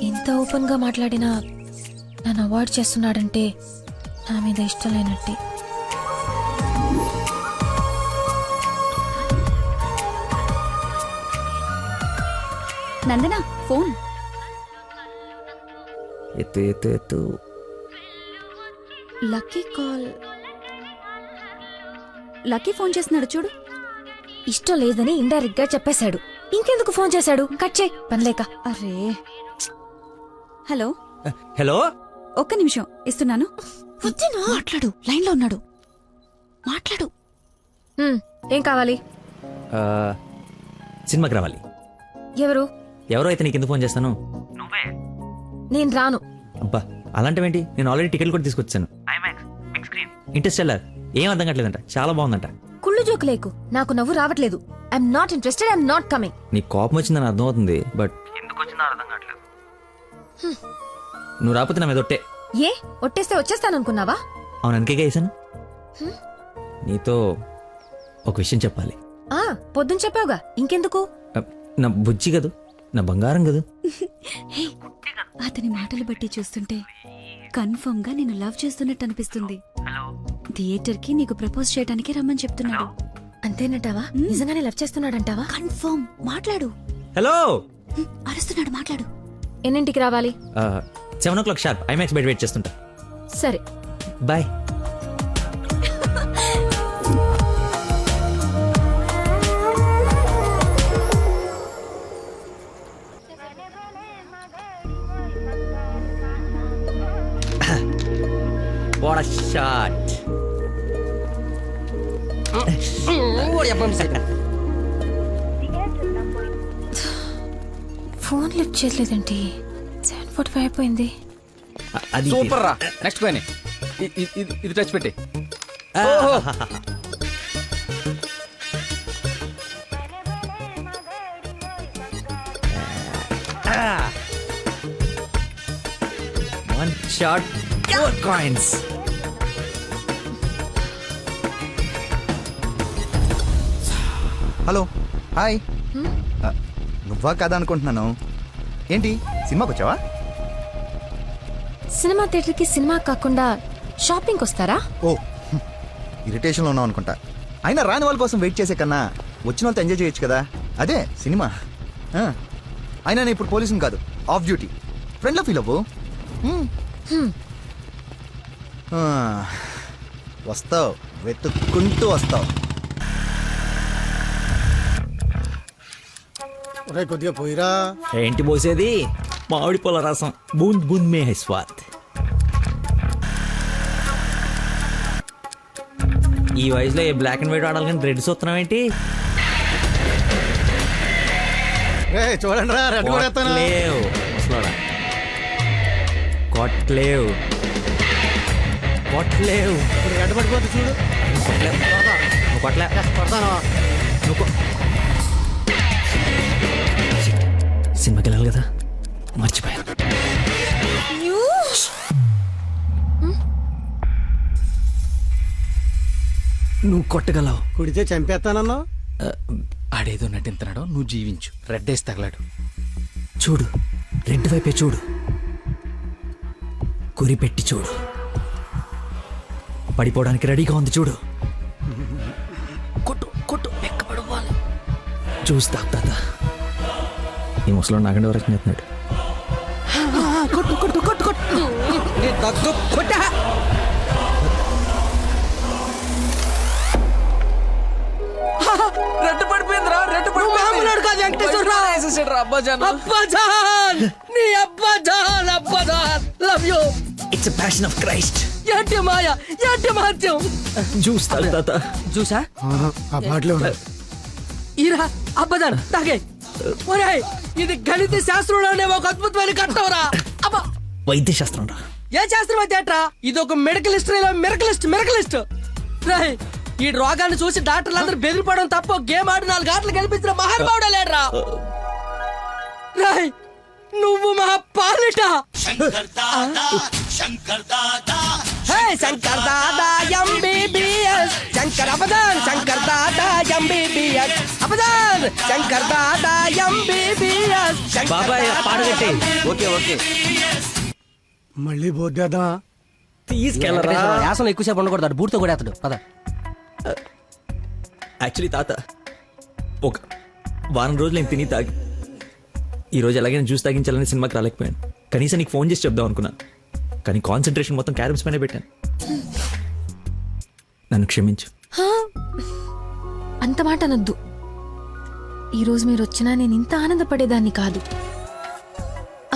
ఇంత ఓపెన్ గా మాట్లాడినా నన్ను అవాయిడ్ చేస్తున్నాడంటే నా మీద ఇష్టం లేనట్టే. నందన ఫోన్ ఎత్తు ఎత్తు ఎత్తు. Lucky call. లక్కీ ఫోన్ చేస్తున్నాడు చూడు. ఇష్టం లేదని ఇండైరెక్ట్ గా చెప్పేశాడు. ఇంకెందుకు ఫోన్ చేశాడు? కట్ చేయి పనిలేక. అరే హలో హలో, ఒక్క నిమిషం ఇస్తున్నాను. మాట్లాడు, లైన్ లో ఉన్నాడు. మాట్లాడు. ఏం కావాలి? సినిమాకి రావాలి. ఎవరు? ఎవరో అయితే నీకు ఎందుకు ఫోన్ చేస్తాను? నేను రాను. అబ్బా అలాంటివేంటి, నేను ఆల్రెడీ టికెట్ కూడా తీసుకొచ్చాను. ఇంటర్స్టెల్లార్ ఏం అర్థం కావట్లేదంట, చాలా బాగుందంట. కుళ్ళు జోకు లేకు, నాకు నవ్వు రావట్లేదు. I'm not interested, I'm not coming. నీ కోపం వచ్చిందని అర్థం అవుతుంది, బట్ ఎందుకు వచ్చిందో అర్థం కావట్లేదు. నువ్వు రాకపోతే నా మీద ఒట్టే. ఏ ఒట్టేస్తే వచ్చేస్తాననుకున్నావా? అవును, అందుకే వేసాను. నీతో ఒక విషయం చెప్పాలి. పొద్దున చెప్పావుగా, ఇంకెందుకు? నా బుజ్జి కదూ, నా బంగారం కదూ. అతని మాటలు బట్టి చూస్తుంటే కన్ఫర్మ్ గా నేను లవ్ చేస్తున్నట్టు అనిపిస్తుంది. థియేటర్ కి నీకు ప్రపోజ్ చేయడానికి రమ్మని చెప్తున్నాడు. అంతేనంటావా? నిజంగానే లవ్ చేస్తున్నాడంటావా? కన్ఫర్మ్. మాట్లాడు. హలో, అరుస్తున్నాడు, మాట్లాడు. ఎన్నింటికి రావాలి? 7 o'clock షార్ప్ ఐమాక్స్ బయట వెయిట్ చేస్తుంటా. సరే bye. What a shot. Phone lift చేయలేదండి. 7:45 అయిపోయింది. అది సూపర్ రా. నెక్స్ట్ పైన ఇది టచ్ పెట్టి. One shot, 4 coins. Hello, hi. నువ్వా కదా అనుకుంటున్నాను. ఏంటి సినిమాకి వచ్చావా? సినిమా థియేటర్కి సినిమా కాకుండా షాపింగ్కి వస్తారా? ఓ, ఇరిటేషన్లో ఉన్నావు అనుకుంటా. అయినా రాని వాళ్ళ కోసం వెయిట్ చేసే కన్నా వచ్చిన వాళ్ళతో ఎంజాయ్ చేయొచ్చు కదా. అదే సినిమా. అయినా నేను ఇప్పుడు పోలీసుని కాదు, ఆఫ్ డ్యూటీ. ఫ్రెండ్లో ఫీల్ అవ్వు. వస్తావు, వెతుక్కుంటూ వస్తావు. కొద్దిగా పోయిరా. ఏంటి పోసేది? మామిడి పొల రసం. బూంద్ బూంద్ మే హై స్వాద్. ఈ వయసులో ఏ బ్లాక్ అండ్ వైట్ ఆడాలి కానీ రెడ్ చూస్తున్నాం ఏంటి? చూడండి రా, రెడ్ కూడా ఎత్తాను. కొట్లేవు ముసలోడా, కొట్లేవు కొట్లేవు. రెడ్ పడిపోతే చూడు. కొట్లేవు, నువ్వు కొట్లే. కొడతాను. సినిమాకి వెళ్ళాలి కదా, మర్చిపోయాను. నువ్వు కొట్టగలవు. కుడితే చంపేస్తానన్నా. ఆడేదో నటింతున్నాడో, నువ్వు జీవించు. రెడ్ వేసి తగలాడు. చూడు, రెడ్ వైపే చూడు, గురి పెట్టి చూడు. పడిపోవడానికి రెడీగా ఉంది చూడు. కొట్టు కొట్టు, ఎక్కబడవాలి. చూస్తా తాత. ఈ ముసలో నాగండి వరకు చెప్తున్నాడు. కొట్టు కొట్టు కొట్టు కొట్టు. కొట్ట. రెడ్ పడిపోయిందిరా, రెడ్ మామూలు కాదు వెంకటేశ్వరరావు. అబ్బాజాన్. అబ్బాజాన్, నీ అబ్బాజాన్, అబ్బాజాన్. Love you. It's a passion of Christ. ఏంటి మాయ, ఏంటి మహత్యం. చూస్తా తాత. చూసా ఆ పాటలో ఈరా అబ్బదాన్ తాగే. ఒరేయ్, ఇది గణిత శాస్త్రంలోనే ఒక అద్భుతమైన కట్టవరా. అబ్బా, వైద్య శాస్త్రం రా. ఏ శాస్త్రం అయితే ఏట్రా? ఇది ఒక మెడికల్ హిస్టరీలో మెరకలిస్ట్. రేయ్, ఈ రోగాన్ని చూసి డాక్టర్లు అందరూ బెదిరిపోవడం తప్ప గేమ్ ఆడి 4 ఆటలు గెలిపించిన మహానుభావుడు లేడ్రా. రేయ్, నువ్వు మా పాలిట. హే, Shankar Dada MBBS Shankar అబదాన్ Shankar Dada MBBS అబదాన్ Shankar Dada MBBS బాబాయ్ పాడగట్టి ఓకే ఓకే మళ్ళీ పోద్దా తీసుకెళ్ళరా యాసం ఎక్కువసేపు ఉండకూడదు అటు బూట్తో కూడా అతడు పద. యాక్చువల్లీ తాత ఒక వారం రోజులు నేను తిని తాగి ఈరోజు ఎలాగైనా జ్యూస్ తాగించాలని సినిమాకి రాలేకపోయాను. కనీసం నీకు ఫోన్ చేసి చెప్దాం అనుకున్నాను, కానీ కాన్సన్ట్రేషన్ మొత్తం క్యారమ్స్ పైన పెట్టాను. నన్ను క్షమించు. హా, అంత మాట అనొద్దు. ఈరోజు మీరు వచ్చినా నేను ఇంత ఆనందపడేదాన్ని కాదు.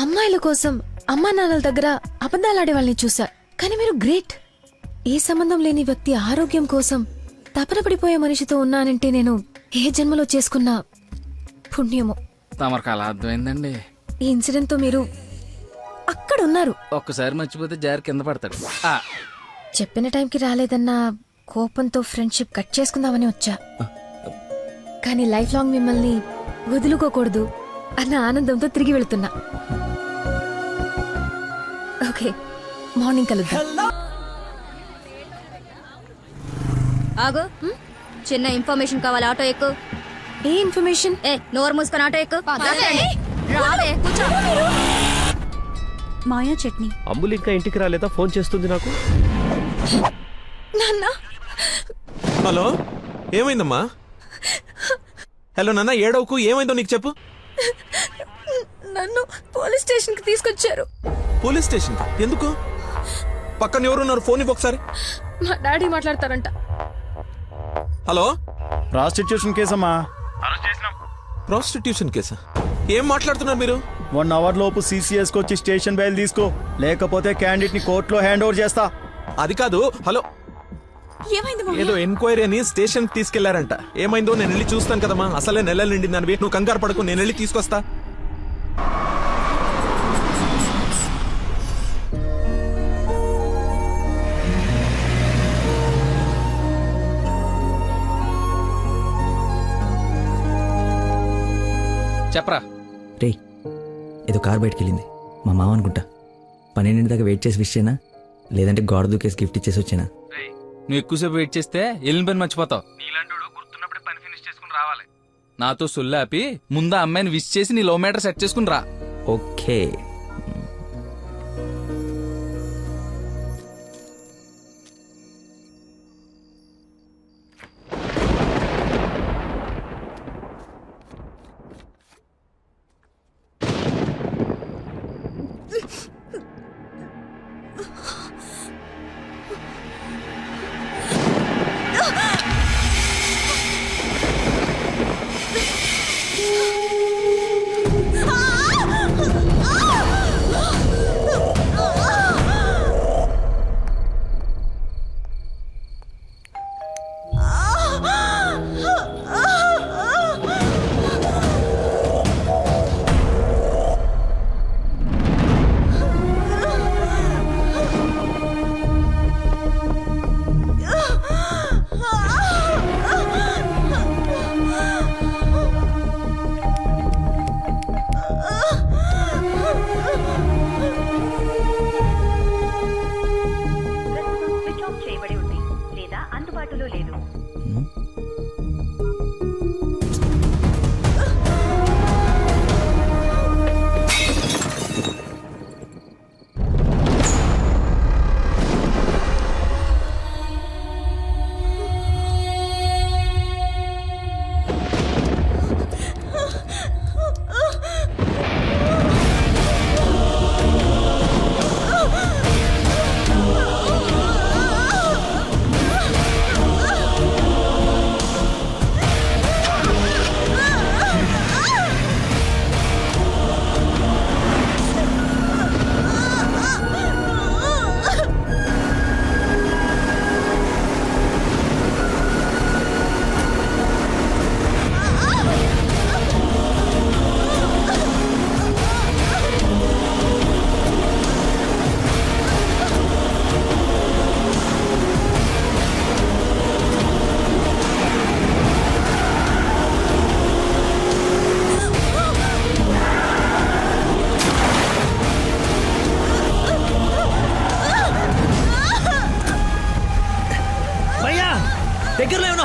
అమ్మాయిల కోసం అమ్మా నాన్నల దగ్గర అబద్ధాలాడే వాళ్ళని చూసా, కానీ మీరు గ్రేట్. ఏ సంబంధం లేని వ్యక్తి ఆరోగ్యం కోసం తపన పడిపోయే మనిషితో ఉన్నానంటే నేను ఏ జన్మలో చేసుకున్న పుణ్యమో. తమరికి అలా అర్థమైందండి. ఈ ఇన్సిడెంట్ తో మీరు అక్కడ ఉన్నారు. ఒక్కసారి మర్చిపోతే జారి కింద పడతాడు. చెప్పిన టైంకి రాలేదన్న కోపంతో ఫ్రెండ్షిప్ కట్ చేసుకుందామని వచ్చా, కానీ లైఫ్ లాంగ్ మిమ్మల్ని వదులుకోకూడదు అన్న ఆనందంతో తిరిగి వెళుతున్నా. ఓకే, మార్నింగ్ కలుద్దాం. ఆగు, చిన్న ఇన్ఫర్మేషన్ కావాలి. ఆటో ఎక్కు. ఏ ఇన్ఫర్మేషన్? ఏ నోరు మూసుకొని ఆటో ఎక్కు. రావే, కూర్చో. మాయా చట్నీ. అంబులు ఇంకా ఇంటికి రాలేదా? ఫోన్ చేస్తుంది నాకు. నాన్న, హలో, ఏమైందమ్మా? హలో నాన్న, ఏడవకు. ఏమైందో నీకు చెప్పు. నన్ను పోలీస్ స్టేషన్ కి తీసుకొచ్చారు. పోలీస్ స్టేషన్ ఎందుకు? పక్కన ఎవరున్నారు? ఫోన్ ఇవ్వు ఒకసారి. మా డాడీ మాట్లాడతారంట. హలో, ప్రాస్టిట్యూషన్ కేసమ్మా. ప్రాస్టిట్యూషన్ కేసా? ఏం మాట్లాడుతున్నారు మీరు? 1 అవర్ లోపు CCS కి వచ్చి స్టేషన్ బయలు తీసుకో, లేకపోతే క్యాండిడేట్ ని కోర్టులో హ్యాండ్ ఓవర్ చేస్తా. అది కాదు. హలో, ఏదో ఎంక్వైరీ అని స్టేషన్ కి తీసుకెళ్లారంట. ఏమైందో నేను వెళ్ళి చూస్తాను కదమ్మా. అసలే నెలలు నిండిందని. నువ్వు కంగారు పడకు, నేను వెళ్ళి తీసుకొస్తా. చెప్పరా. రే, ఏదో కార్ బయటకు వెళ్ళింది. మా మామ అనుకుంటా. 12 దాకా వెయిట్ చేసి విష్ చేయనా, లేదంటే గోడ దూకేసి గిఫ్ట్ ఇచ్చేసి వచ్చేనా? నువ్వు ఎక్కువసేపు వెయిట్ చేస్తే వెళ్ళిన పని మర్చిపోతావు. నీలాంటి గుర్తున్నప్పుడే పని ఫినిష్ చేసుకుని రావాలి. నాతో సొల్లాపి ముందు ఆ అమ్మాయిని విష్ చేసి నీ లవ్ మ్యాటర్ సెట్ చేసుకుని రా. ఓకే.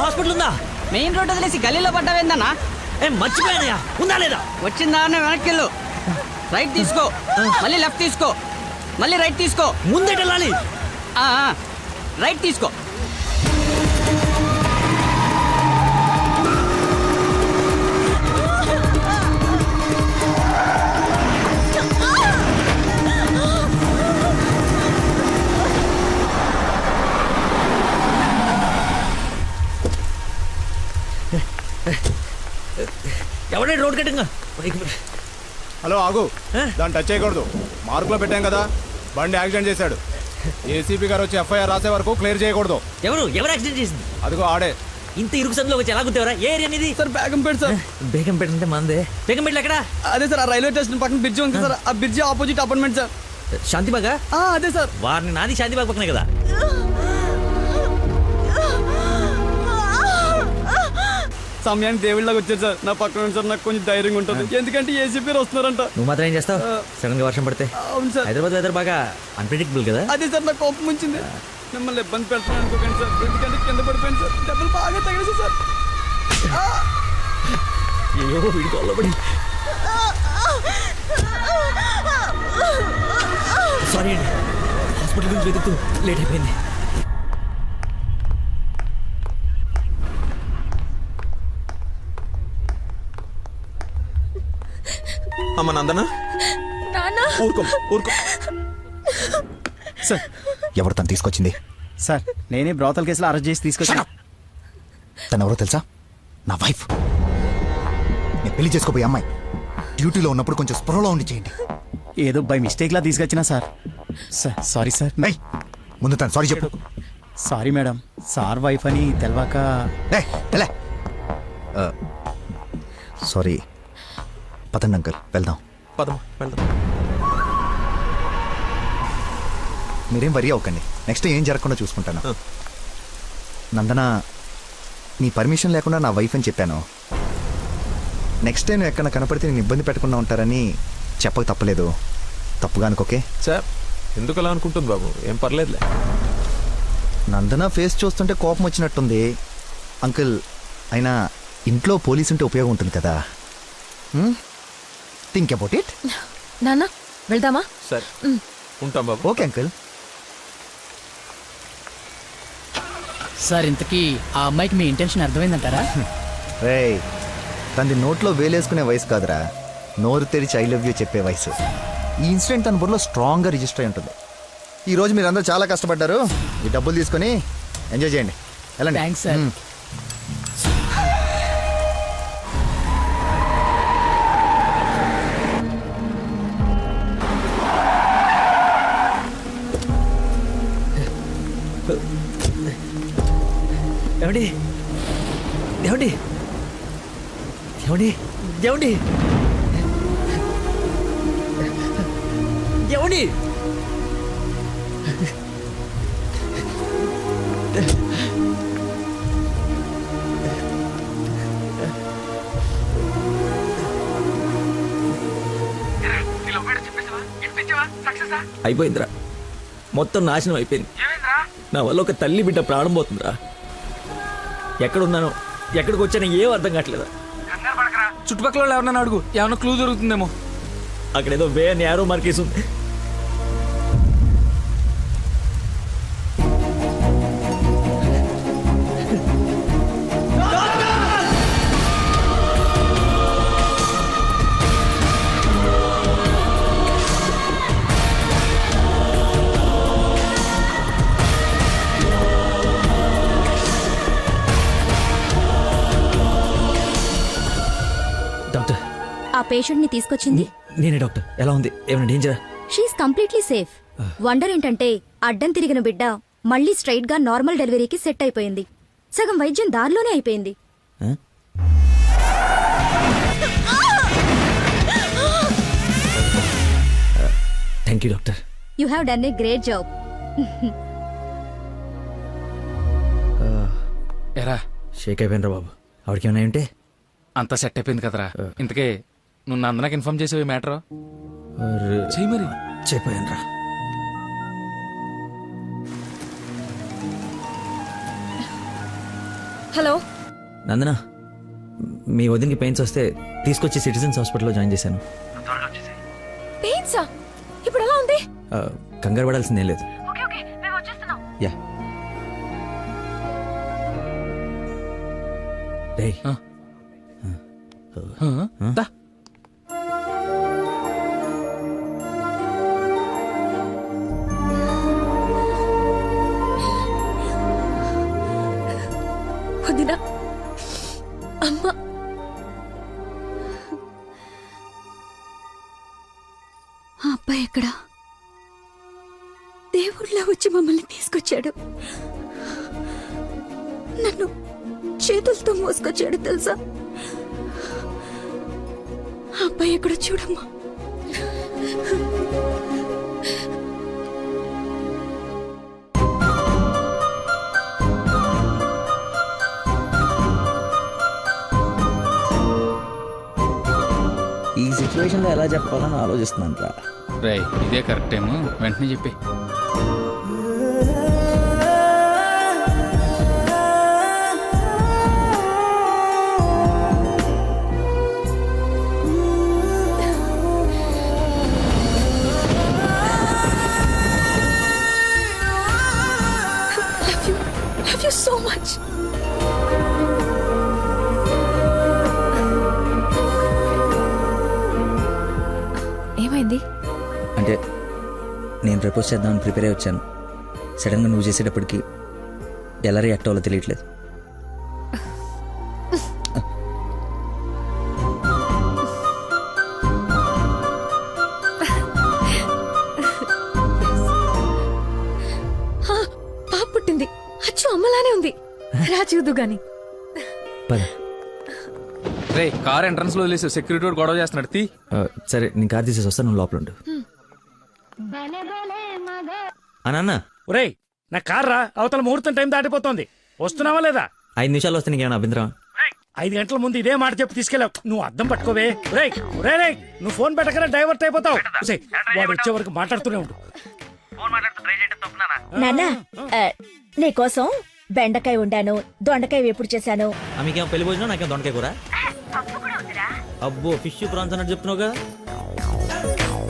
హాస్పిటల్ ఉందా? మెయిన్ రోడ్ వదిలేసి గల్లీలో పడ్డావేందన్నా? ఏం మర్చిపోయానయ్యా, ఉందా లేదా? వచ్చిందా వెనక్కి వెళ్ళు, రైట్ తీసుకో, మళ్ళీ లెఫ్ట్ తీసుకో, మళ్ళీ రైట్ తీసుకో, ముందేట వెళ్ళాలి. రైట్ తీసుకో. ఎవడే రోడ్ కట్టింగా? హలో ఆగు, దాన్ని టచ్ చేయకూడదు. మార్కులో పెట్టాం కదా, బండి యాక్సిడెంట్ చేశాడు. ఏసీపీ గారు వచ్చి ఎఫ్ఐఆర్ రాసే వరకు క్లియర్ చేయకూడదు. ఎవరు యాక్సిడెంట్ చేసింది? అదిగో ఆడే. ఇంత ఇరుకు సందులో వచ్చి ఎలా గుర్తేవరా? ఏ ఏరియా అనేది? Sir Begumpet sir. బేగంపేట అంటే మందే. బేగంపేట ఎక్కడ? అదే సార్, ఆ రైల్వే స్టేషన్ పక్కన బ్రిడ్జ్ ఉంది సార్, ఆ బ్రిడ్జ్ ఆపోజిట్ అపార్ట్మెంట్ సార్. శాంతిబాగా? అదే సార్. వారిని నాది శాంతిబాగ్ పక్కనే కదా. సమయానికి దేవుళ్ళగా వచ్చారు సార్. నా పక్కన సార్ నాకు కొంచెం ధైర్యంగా ఉంటుంది, ఎందుకంటే ఏసీపీ వస్తున్నారంట. నువ్వు మాత్రం ఏం చేస్తావు? సడన్ గా వర్షం పడితే? అవును సార్. హైదరాబాద్ వెదర్ బాగా అన్ప్రెడిక్టబుల్ కదా. అదే సార్ నాకు కోపం వచ్చింది. మిమ్మల్ని ఇబ్బంది పెడతాను అనుకోకండి సార్, ఎందుకంటే కింద పడిపోయింది సార్, డబ్బులు బాగా తగిలేసి సార్. అయ్యో వీడికి అల్లబడి. సారీ అండి, హాస్పిటల్ గురించి వెతుకుతూ లేట్ అయిపోయింది. అమ్మ నందన, ఊరుకో ఊరుకో. సార్, ఎవరు తను తీసుకొచ్చింది? సార్, నేనే బ్రోతల్ కేసులో అరెస్ట్ చేసి తీసుకొచ్చాను. తను ఎవరో తెలుసా? నా వైఫ్. నేను పెళ్లి చేసుకోబోయే అమ్మాయి. డ్యూటీలో ఉన్నప్పుడు కొంచెం స్పృహలో ఉండి చేయండి. ఏదో బై మిస్టేక్ లా తీసుకొచ్చినా సార్. Sorry sir. నై, ముందు తను సారీ చెప్పు. సారీ మేడం, సార్ వైఫ్ అని తెలవాక. సారీ. పదండి అంకల్, వెళ్దాం. పదమ్మా వెళ్దాం. మీరేం వరి అవ్వకండి, నెక్స్ట్ ఏం జరగకుండా చూసుకుంటాను. నందన, నీ పర్మిషన్ లేకుండా నా వైఫ్ అని చెప్పాను. నెక్స్ట్ టైం ఎక్కడ కనపడితే నేను ఇబ్బంది పెట్టకుండా ఉంటారని చెప్పక తప్పలేదు. తప్పుగా అనుకోకే. సార్, ఎందుకు అలా అనుకుంటుంది బాబు? ఏం పర్లేదులే. నందన ఫేస్ చూస్తుంటే కోపం వచ్చినట్టుంది. అంకుల్, అయినా ఇంట్లో పోలీసు ఉంటే ఉపయోగం ఉంటుంది కదా. Think about it. నాన్న వెళ్దామా? సరే, ఉంటాం బాబు. Okay uncle. సార్, ఇంతకీ ఆ అమ్మాయికి మీ ఇంటెన్షన్ అర్థమైందంటారా? రేయ్, తనది నోట్లో వేలేసుకునే వయసు కాదురా, నోరు తెరిచి ఐ లవ్ యూ చెప్పే వయసు. ఈ ఇన్సిడెంట్ తన బుర్రలో స్ట్రాంగ్గా రిజిస్టర్ అయి ఉంటుంది. ఈరోజు మీరు అందరూ చాలా కష్టపడ్డారు. ఈ డబ్బులు తీసుకొని ఎంజాయ్ చేయండి. వెళ్ళండి. Thanks sir. ఏమండి ఏమండి ఏమండి ఏమండి ఏమండి అయిపోయిందిరా, మొత్తం నాశనం అయిపోయింది. నా వల్ల ఒక తల్లి బిడ్డ ప్రాణం పోతుందిరా. ఎక్కడున్నానో ఎక్కడికి వచ్చానో ఏం అర్థం కావట్లేదా. చుట్టుపక్కల వాళ్ళు ఎవరన్నా అడుగు, ఏమన్నా క్లూ దొరుకుతుందేమో. అక్కడ ఏదో వే అని యారో మార్కేసి ఉంది. డాక్టర్, ఆ పేషెంట్ ని తీసుకొచ్చింది నేనే డాక్టర్. ఎలా ఉంది? ఏమైనా డేంజరా? She is completely safe. వండర్ ఏంటంటే అడ్డం తిరిగిన బిడ్డ మళ్ళీ స్ట్రైట్ గా నార్మల్ డెలివరీకి సెట్ అయిపోయింది. సగం వైద్యం దారిలోనే అయిపోయింది. Thank you doctor. You have done a great job. ఎరా షేక్ అయిపోయినరా బాబు. ఆవిడకి ఏమైనా ఉంటే అంతా సెట్ అయిపోయింది కదరా. ఇంతకే నువ్వు నందనకి ఇన్ఫార్మ్ చేసేవి మ్యాటర్ చెయ్యి మరి. చెప్పాను రా. హలో. నందన, మీ వదినకి పెయిన్స్ వస్తే తీసుకొచ్చి సిటిజన్స్ హాస్పిటల్లో జాయిన్ చేశాను. పెయిన్సా? ఇప్పుడు ఎలా ఉంది? కంగారు పడాల్సిందేం లేదు. యా. రేయ్, దా. వదినా, అమ్మ. ఆ అబ్బాయి ఎక్కడా? దేవుళ్ళ వచ్చి మమ్మల్ని తీసుకొచ్చాడు. నన్ను చేతులతో మోసుకొచ్చాడు తెలుసా? ఆ అబ్బాయి ఎక్కడో చూడమ్మా. ఈ సిచ్యువేషన్ లో ఎలా చెప్పాలని ఆలోచిస్తున్నాను రా. రేయ్, ఇదే కరెక్ట్ టైం, వెంటనే చెప్పి. Love you so much. ఏమైంది? అంటే నేను ప్రపోజ్ చేద్దామని ప్రిపేర్ అయి వచ్చాను. సడన్గా నువ్వు చేసేటప్పటికి ఎలా రియాక్ట్ అవ్వాలో తెలియట్లేదు. పాప పుట్టింది. అచ్చు అమ్మలానే ఉంది. రా చూదు గాని. పద. రే, కార్ ఎంట్రన్స్ లో వదిలేసి సెక్యూరిటీ వాడు గొడవ చేస్తున్నాడు. తీ. సరే, నేను కార్ తీసేసి వస్తాను, నువ్వు లోపల ఉండు. అన్న, ఒరేయ్, నా కార్ రా, అవతల ముహూర్తం టైం దాటిపోతుంది. వస్తున్నావా లేదా? 5 నిమిషాలు వస్తే నీకేమైనా అభ్యంతరం? 5 గంటల ముందు ఇదే మాట చెప్పి తీసుకెళ్ళావు. నువ్వు అద్దం పట్టుకోవే. రేయ్ రేయ్, నువ్వు ఫోన్ పెట్టకనే డైవర్ట్ అయిపోతావు. వాడు వచ్చే వరకు మాట్లాడుతూనే ఉండు. నాన్న, నీకోసం బెండకాయ వండాను, దొండకాయ వేపుడు చేశాను. మీకేమో పెళ్లి భోజనం, నాకేమో దొండకాయ కూర. అబ్బో, ఫిష్ ప్రాన్స్ అన్నట్టు చెప్తున్నావుగా.